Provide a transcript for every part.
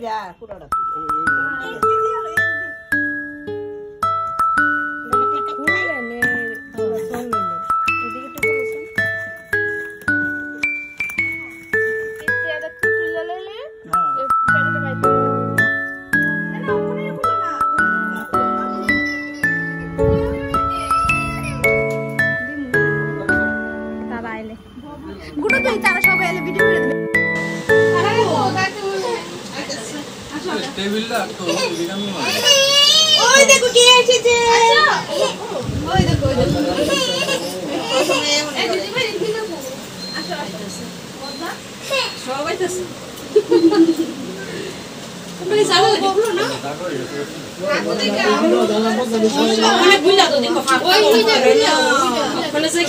যা পুরোটা টেবিলটা তো বিরামি হয় ওই দেখো কে এসেছে ওই দেখো সবাই তো তুমি যাও বলো না মানে বুঝলা তো দেখো ওই ওখানে যে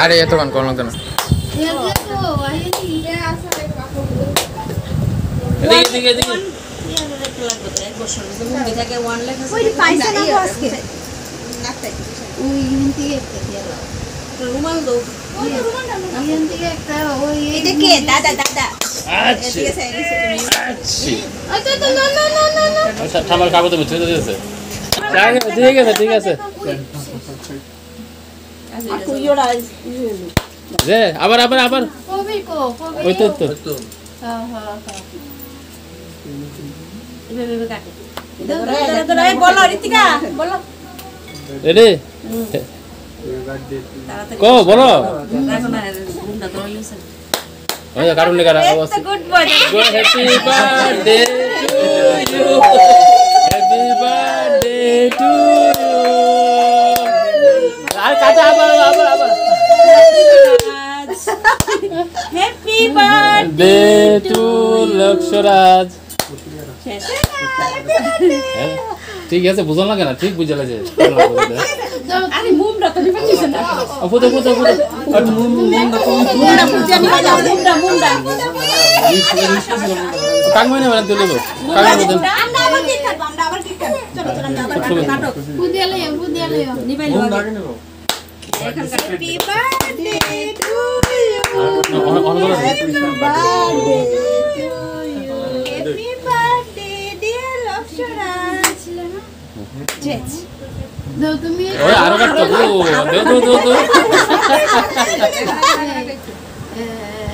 আরে এত গান কোন লাগবে না এদিকে এদিকে ওই পয়সা না আজকে ওই হিন্দি একটা দিলা রুমাল দাও হিন্দি একটা ওই এটা কে দাদা দাদা আচ্ছা ঠিক আছে আচ্ছা তো না না না না আচ্ছা থামার কাগজে মুছে দিয়েছে ঠিক আছে আকু ইওরা যে আবার কবি কো ওই তো হ্যাঁ এভাবে কাটে দাদা বলো ঋতিকা বলো রেডি কো বলো ওই কারণ লেখা আছে good boy happy birthday to you happy birthday to you আর কাটা আবার হ্যাপি বার্থডে টু লক্ষরাজ ঠিক আছে বুঝল না কেন ঠিক বুঝে লাগছে আরে মুমরা তো নিপাচ্ছিস না ফুটো মুমরা বুঝে আমি যাও মুমরা কাঙ্গই না মানে তুলে কাঙ্গই মত আমরা আবার কি করব চলো আমরা আবার কাটো বুঝে লইও নিবাই লও happy birthday to you happy birthday to you happy birthday dear লক্ষরাজ জেজ দাও তুমি ওই আরো কাটতো দে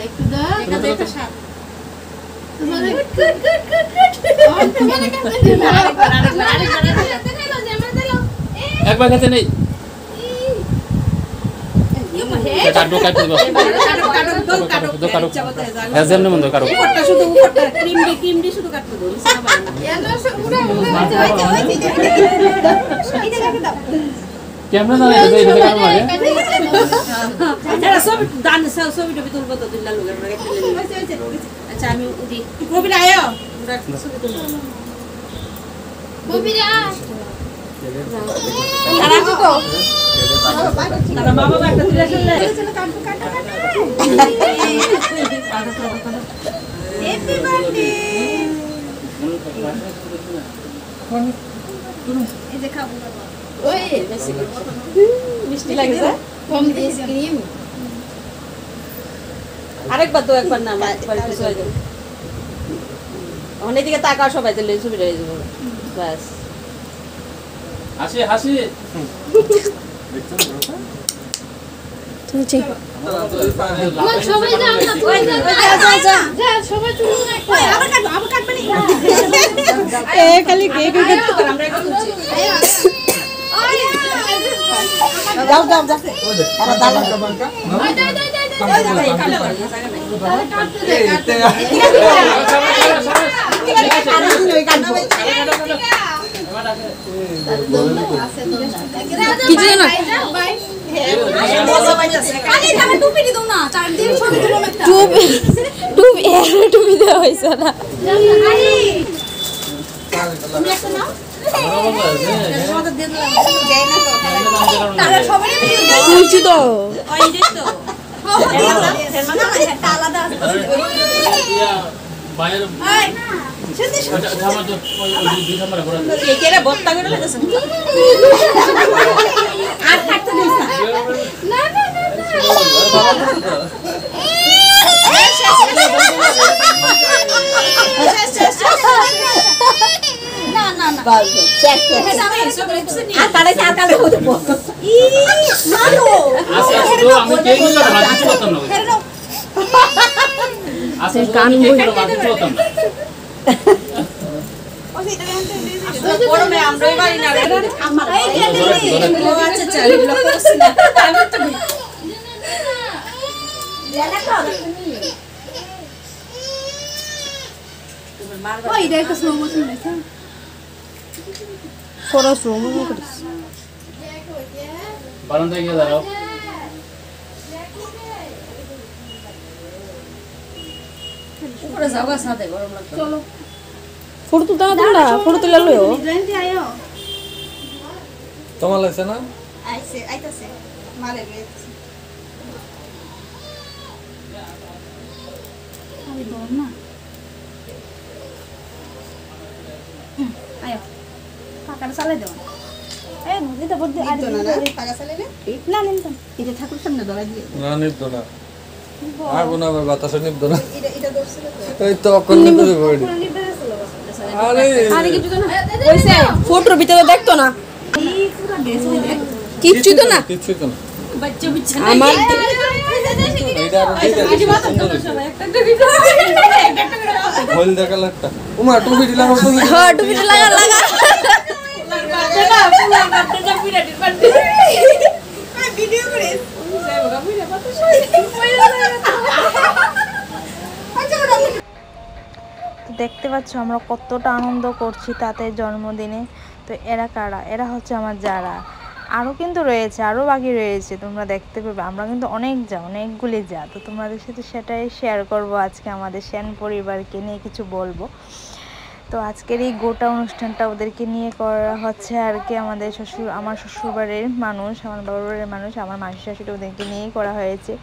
একটু দাও এটা সাত তোমার গুড তোমার কাছে একবার খেতে নেই কাটো যেমন মন কাটো শুধু ক্রিম দি শুধু কাটতে দাও ক্যামেরা না এই যে কাটো লাগে আচ্ছা সব দান সব ভিডিও তুলবো তো দিল্লা লোকের আচ্ছা আমি উদি কবি আয়ো ছবি তুলবো কবি আ তারা তো তারা বাবা একটা তুলে চলে চলো কাটো হ্যাপি বার্থডে এই যে খাবো ওই বেশি মিষ্টি লাগছে কম দিয়ে ক্রিম আরেকবার তো একবার না বাড়িতে চলে যাও অনেক দিকে তাকাও সবাই তাহলে ছবিটা হয়ে যাবে বাস হাসি চলছে সবাই যা সবাই চলুন আবার কাটবে না এ খালি কেক আমরা একটু তুলছি যাও আরে দাদা বাঙ্কা কিছু না টুপি দেওয়া হয়েছে না তুলছি তো বাস চেক চেক আর কারে চার কালে হতে পো ই মানো আচ্ছা শুধু আমি কেক নিয়ে যাবো না কিছু করতাম না আচ্ছা কান বই কিছু করতাম না গরমে আমরাই বাড়ি না আমার আচ্ছা চল এগুলো করছি না আমি তো জানা তো ওই দেখো স্লো মোশন দেখো পুরো স্লো মোশন করিস বারান্দায় গিয়ে দাঁড়াও উপরে যাওয়া সাথে গরম লাগছে চলো ফটো তুলতে না ফটো তুলে লইও জয়ন্তী আয়ো তোমার লাগছে না আইছে আইতাছে মালে গেছে আমি দৌড় না আয়ো পাকাটা চালাই দাও এই নদীতে বড় আর পাকা চালাইলে না নিন এটা ঠাকুর সামনে ধরা দিয়ে না নিব না আগুন আবার বাতাসে নিব না এটা দর্শক এই তো অকল নিব বড়ি আরে আরে কিছু তো না কইছে ফটোর ভিতরে দেখতো না এই পুরো ড্রেস হয়ে কিচ্ছু তো না কিছু তো না বাচ্চা বিচ্চা আমার এইটা আর ঠিক আছে হল দেখা লাগতা উমা টুপি দিলাম টুপি হ্যাঁ টুপিটা লাগা লাগা দেখতে পাচ্ছ আমরা কতটা আনন্দ করছি তাদের জন্মদিনে। তো এরা কারা? এরা হচ্ছে আমার যারা, আরও কিন্তু রয়েছে, আরও বাকি রয়েছে, তোমরা দেখতে পাবে। আমরা কিন্তু অনেকগুলি যা, তো তোমাদের সাথে সেটাই শেয়ার করব আজকে। আমাদের সেন পরিবারকে নিয়ে কিছু বলবো। তো আজকের এই গোটা অনুষ্ঠানটা ওদেরকে নিয়ে করা হচ্ছে আর কি। আমার শ্বশুরবাড়ির মানুষ, আমার বাবার বাড়ির মানুষ, আমার মাসি শাশুড়ি, ওদেরকে নিয়েই করা হয়েছে।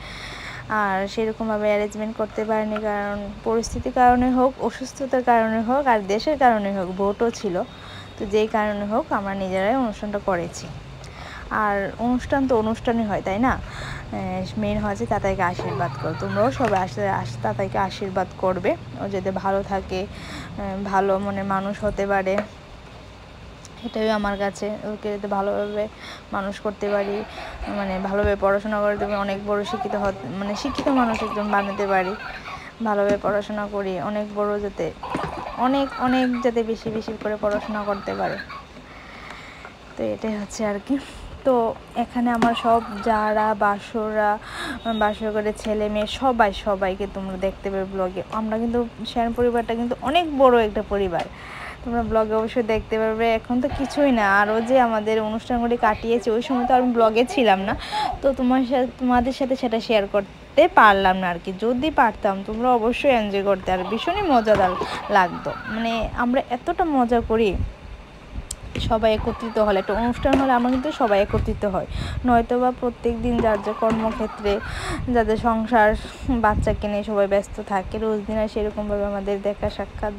আর সেরকমভাবে অ্যারেঞ্জমেন্ট করতে পারিনি, কারণ পরিস্থিতির কারণে হোক, অসুস্থতার কারণে হোক, আর দেশের কারণে হোক, ভোটও ছিল। তো যেই কারণে হোক আমরা নিজেরাই অনুষ্ঠানটা করেছি। আর অনুষ্ঠান তো অনুষ্ঠানই হয়, তাই না? মেন হচ্ছে তাতাইকে আশীর্বাদ করো। তোমরাও সবাই তাতাইকে আশীর্বাদ করবে, ও যাতে ভালো থাকে, ভালো মনের মানুষ হতে পারে। এটাই আমার কাছে, ওকে যাতে ভালোভাবে মানুষ করতে পারি, ভালোভাবে পড়াশোনা করতে পারি, অনেক বড় শিক্ষিত মানুষ একজন বানাতে পারি, ভালোভাবে পড়াশোনা করি, অনেক বড় যাতে অনেক যাতে বেশি করে পড়াশোনা করতে পারে। তো এটাই হচ্ছে আর কি। তো এখানে আমার সব যারা বাসর করে ছেলে মেয়ে সবাইকে তোমরা দেখতে পাবে ব্লগে। আমরা কিন্তু সেন পরিবারটা কিন্তু অনেক বড় একটা পরিবার, তোমরা ব্লগে অবশ্যই দেখতে পারবে। এখন তো কিছুই না, আরও যে আমাদের অনুষ্ঠানগুলি কাটিয়েছে, ওই সময় তো আমি ব্লগে ছিলাম না, তো তোমাদের সাথে সেটা শেয়ার করতে পারলাম না আর কি। যদি পারতাম তোমরা অবশ্যই এনজয় করতে, আর ভীষণই মজাদার লাগতো। আমরা এতটা মজা করি সবাই একত্রিত হলে, একটা অনুষ্ঠান হলে আমরা কিন্তু সবাই একত্রিত হয়, নয়তো বা প্রত্যেক দিন যার যা কর্মক্ষেত্রে, যাদের সংসার বাচ্চাকে নিয়ে সবাই ব্যস্ত থাকে, রোজ দিন আর সেরকমভাবে আমাদের দেখা সাক্ষাৎ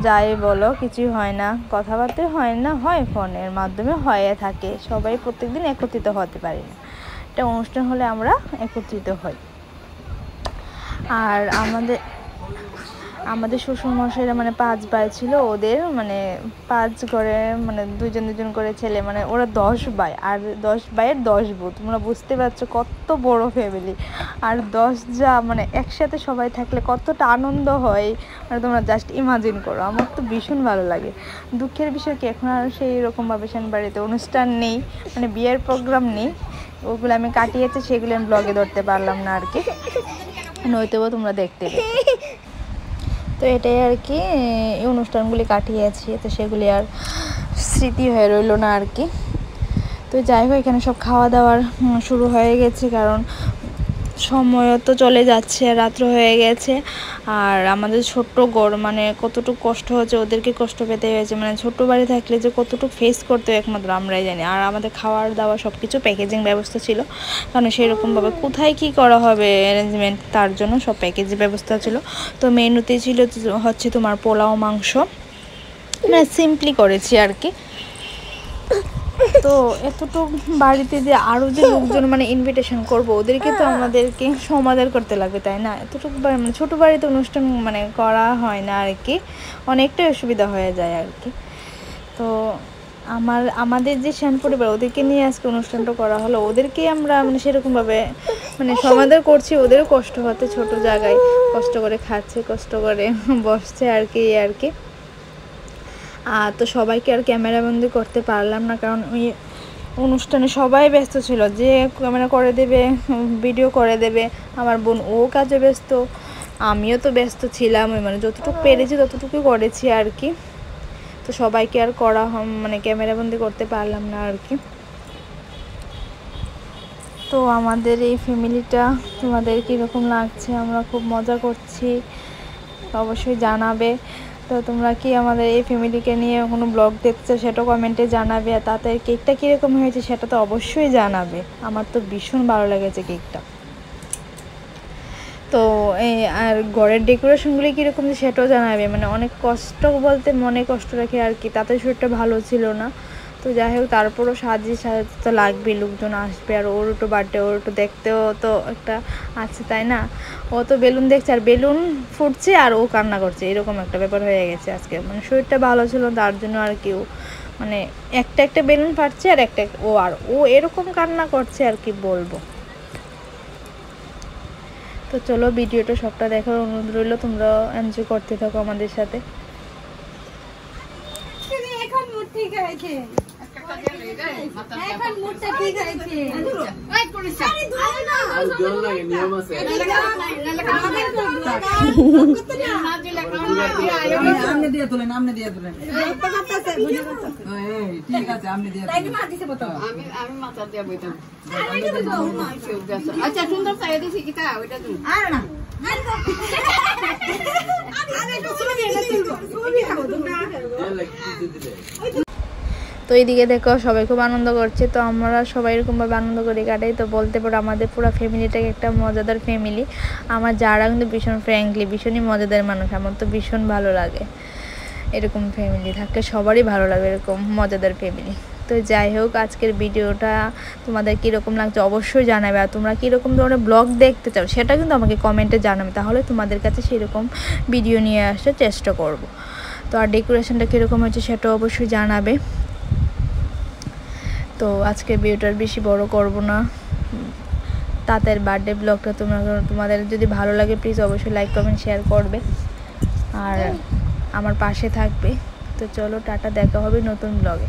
যাই বলো কিছুই হয় না, কথাবার্তা হয় না, হয় ফোনের মাধ্যমে হয়ে থাকে, সবাই প্রত্যেক দিন একত্রিত হতে পারি না। একটা অনুষ্ঠান হলে আমরা একত্রিত হই। আর আমাদের শ্বশুরমশাইরা 5 ভাই ছিল, ওদের 5 ঘরে দুজন করে ছেলে, ওরা 10 ভাই, আর 10 ভাইয়ের 10 বউ। তোমরা বুঝতে পারছো কত বড় ফ্যামিলি, আর 10 যা একসাথে সবাই থাকলে কতটা আনন্দ হয়, তোমরা জাস্ট ইমাজিন করো। আমার তো ভীষণ ভালো লাগে। দুঃখের বিষয় কি, এখন আর সেই রকমভাবে সেন বাড়িতে অনুষ্ঠান নেই, বিয়ের প্রোগ্রাম নেই, ওগুলো আমি কাটিয়েছি, সেগুলো আমি ব্লগে ধরতে পারলাম না আর কি, নয়তো তোমরা দেখতে। তো এটাই আর কি, এই অনুষ্ঠানগুলি কাটিয়েছি, তো সেগুলি আর স্মৃতি হয়ে রইল না আর কি। তো যাই হোক, এখানে সব খাওয়া দাওয়ার শুরু হয়ে গেছে, কারণ সময়ও তো চলে যাচ্ছে, রাত্র হয়ে গেছে। আর আমাদের ছোট্ট গড় কতটুকু কষ্ট হচ্ছে, ওদেরকে কষ্ট পেতে হয়েছে, ছোট্ট বাড়ি থাকলে যে কতটুকু ফেস করতে হয় একমাত্র আমরাই জানি। আর আমাদের খাওয়ার দাওয়া সব কিছু প্যাকেজিং ব্যবস্থা ছিল, কারণ সেরকমভাবে কোথায় কি করা হবে অ্যারেঞ্জমেন্ট, তার জন্য সব প্যাকেজিং ব্যবস্থা ছিল। তো মেনুতে ছিল হচ্ছে তোমার পোলাও, মাংস, সিম্পলি করেছি আর কি। তো এতটুকু বাড়িতে যে আরও যে লোকজন ইনভিটেশন করব, ওদেরকে তো আমাদেরকে সমাদর করতে লাগবে, তাই না? এতটুকু ছোটো বাড়িতে অনুষ্ঠান করা হয় না আর কি, অনেকটাই অসুবিধা হয়ে যায় আর কি। তো আমাদের যে শ্যান পরিবার ওদেরকে নিয়ে আজকে অনুষ্ঠানটা করা হলো। ওদেরকে আমরা মানে সেরকমভাবে মানে সমাদর করছি, ওদেরও কষ্ট হতে ছোট জায়গায় কষ্ট করে খাচ্ছে, কষ্ট করে বসছে আর কি আর কি। তো সবাইকে আর ক্যামেরাবন্দি করতে পারলাম না, কারণ ওই অনুষ্ঠানে সবাই ব্যস্ত ছিল, যে ক্যামেরা করে দেবে, ভিডিও করে দেবে। আমার বোন ও কাজে ব্যস্ত, আমিও তো ব্যস্ত ছিলাম, মানে যতটুকু পেরেছি ততটুকু করেছি আর কি। তো সবাইকে আর করা মানে ক্যামেরাবন্দি করতে পারলাম না আর কি। তো আমাদের এই ফ্যামিলিটা তোমাদের কীরকম লাগছে, আমরা খুব মজা করছি, অবশ্যই জানাবে। তো তোমরা কি আমাদের এই ফ্যামিলিকে নিয়ে কোনো ব্লগ দেখছো সেটাও কমেন্টে জানাবে। আর তাতে কেকটা কীরকম হয়েছে সেটা তো অবশ্যই জানাবে। আমার তো ভীষণ ভালো লেগেছে কেকটা। তো আর ঘরের ডেকোরেশনগুলি কীরকম সেটাও জানাবে, মানে অনেক কষ্ট বলতে মনে কষ্ট রাখে আর কি, তাতে শরীরটা ভালো ছিল না। তো যাই হোক তারপরও সাজাতে তো লাগবেই, লোকজন আসবে, আর ওর একটু বার্থডে, ওর একটু দেখতেও তো একটা আছে তাই না। ও তো বেলুন দেখছে আর বেলুন ফুটছে আর ও কান্না করছে, এরকম একটা ব্যাপার হয়ে গেছে আজকে। মানে শরীরটা ভালো ছিল তার জন্য আর কি, ও মানে একটা বেলুন ফাটছে আর ও এরকম কান্না করছে আর কি বলবো। তো চলো ভিডিওটা সবটা দেখার অনুরোধ রইল, তোমরা এনজয় করতে থাকো আমাদের সাথে। এখন মুড ঠিক আছে, এখন মুডটা ঠিক আছে। ওই পুলিশ আরে ধরে না, আর জল লাগে নিয়ম আছে। আমনে দিয়ে তুলেন, আমনে দিয়ে তুলেন। ঠিক আছে, আমনে দিয়ে তুলেন। আমি মাথা দিয়ে বইতাম। আচ্ছা সুন্দর চাই দিছি কিটা ওইটা দিন। আর না তো এইদিকে দেখো সবাই খুব আনন্দ করছে। তো আমরা সবাই এরকমভাবে আনন্দ করি কাটাই। তো বলতে পারো আমাদের পুরো ফ্যামিলিটাকে একটা মজাদার ফ্যামিলি। আমার যারা কিন্তু ভীষণ ফ্র্যাঙ্কলি ভীষণই মজাদার মানুষ, আমার তো ভীষণ ভালো লাগে এরকম ফ্যামিলি থাকলে, সবারই ভালো লাগে এরকম মজাদার ফ্যামিলি। তো যাই হোক আজকের ভিডিওটা তোমাদের কীরকম লাগছে অবশ্যই জানাবে। আর তোমরা কীরকম ধরনের ব্লগ দেখতে চাও সেটা কিন্তু আমাকে কমেন্টে জানাবে, তাহলে তোমাদের কাছে সেরকম ভিডিও নিয়ে আসার চেষ্টা করব। তো আর ডেকোরেশনটা কীরকম হয়েছে সেটাও অবশ্যই জানাবে। তো আজকের ভিডিওটার বেশি বড় করব না, তাদের বার্থডে ব্লগটা তোমাদের যদি ভালো লাগে প্লিজ অবশ্যই লাইক কমেন্ট শেয়ার করবে আর আমার পাশে থাকবে। তো চলো টাটা, দেখা হবে নতুন ব্লগে।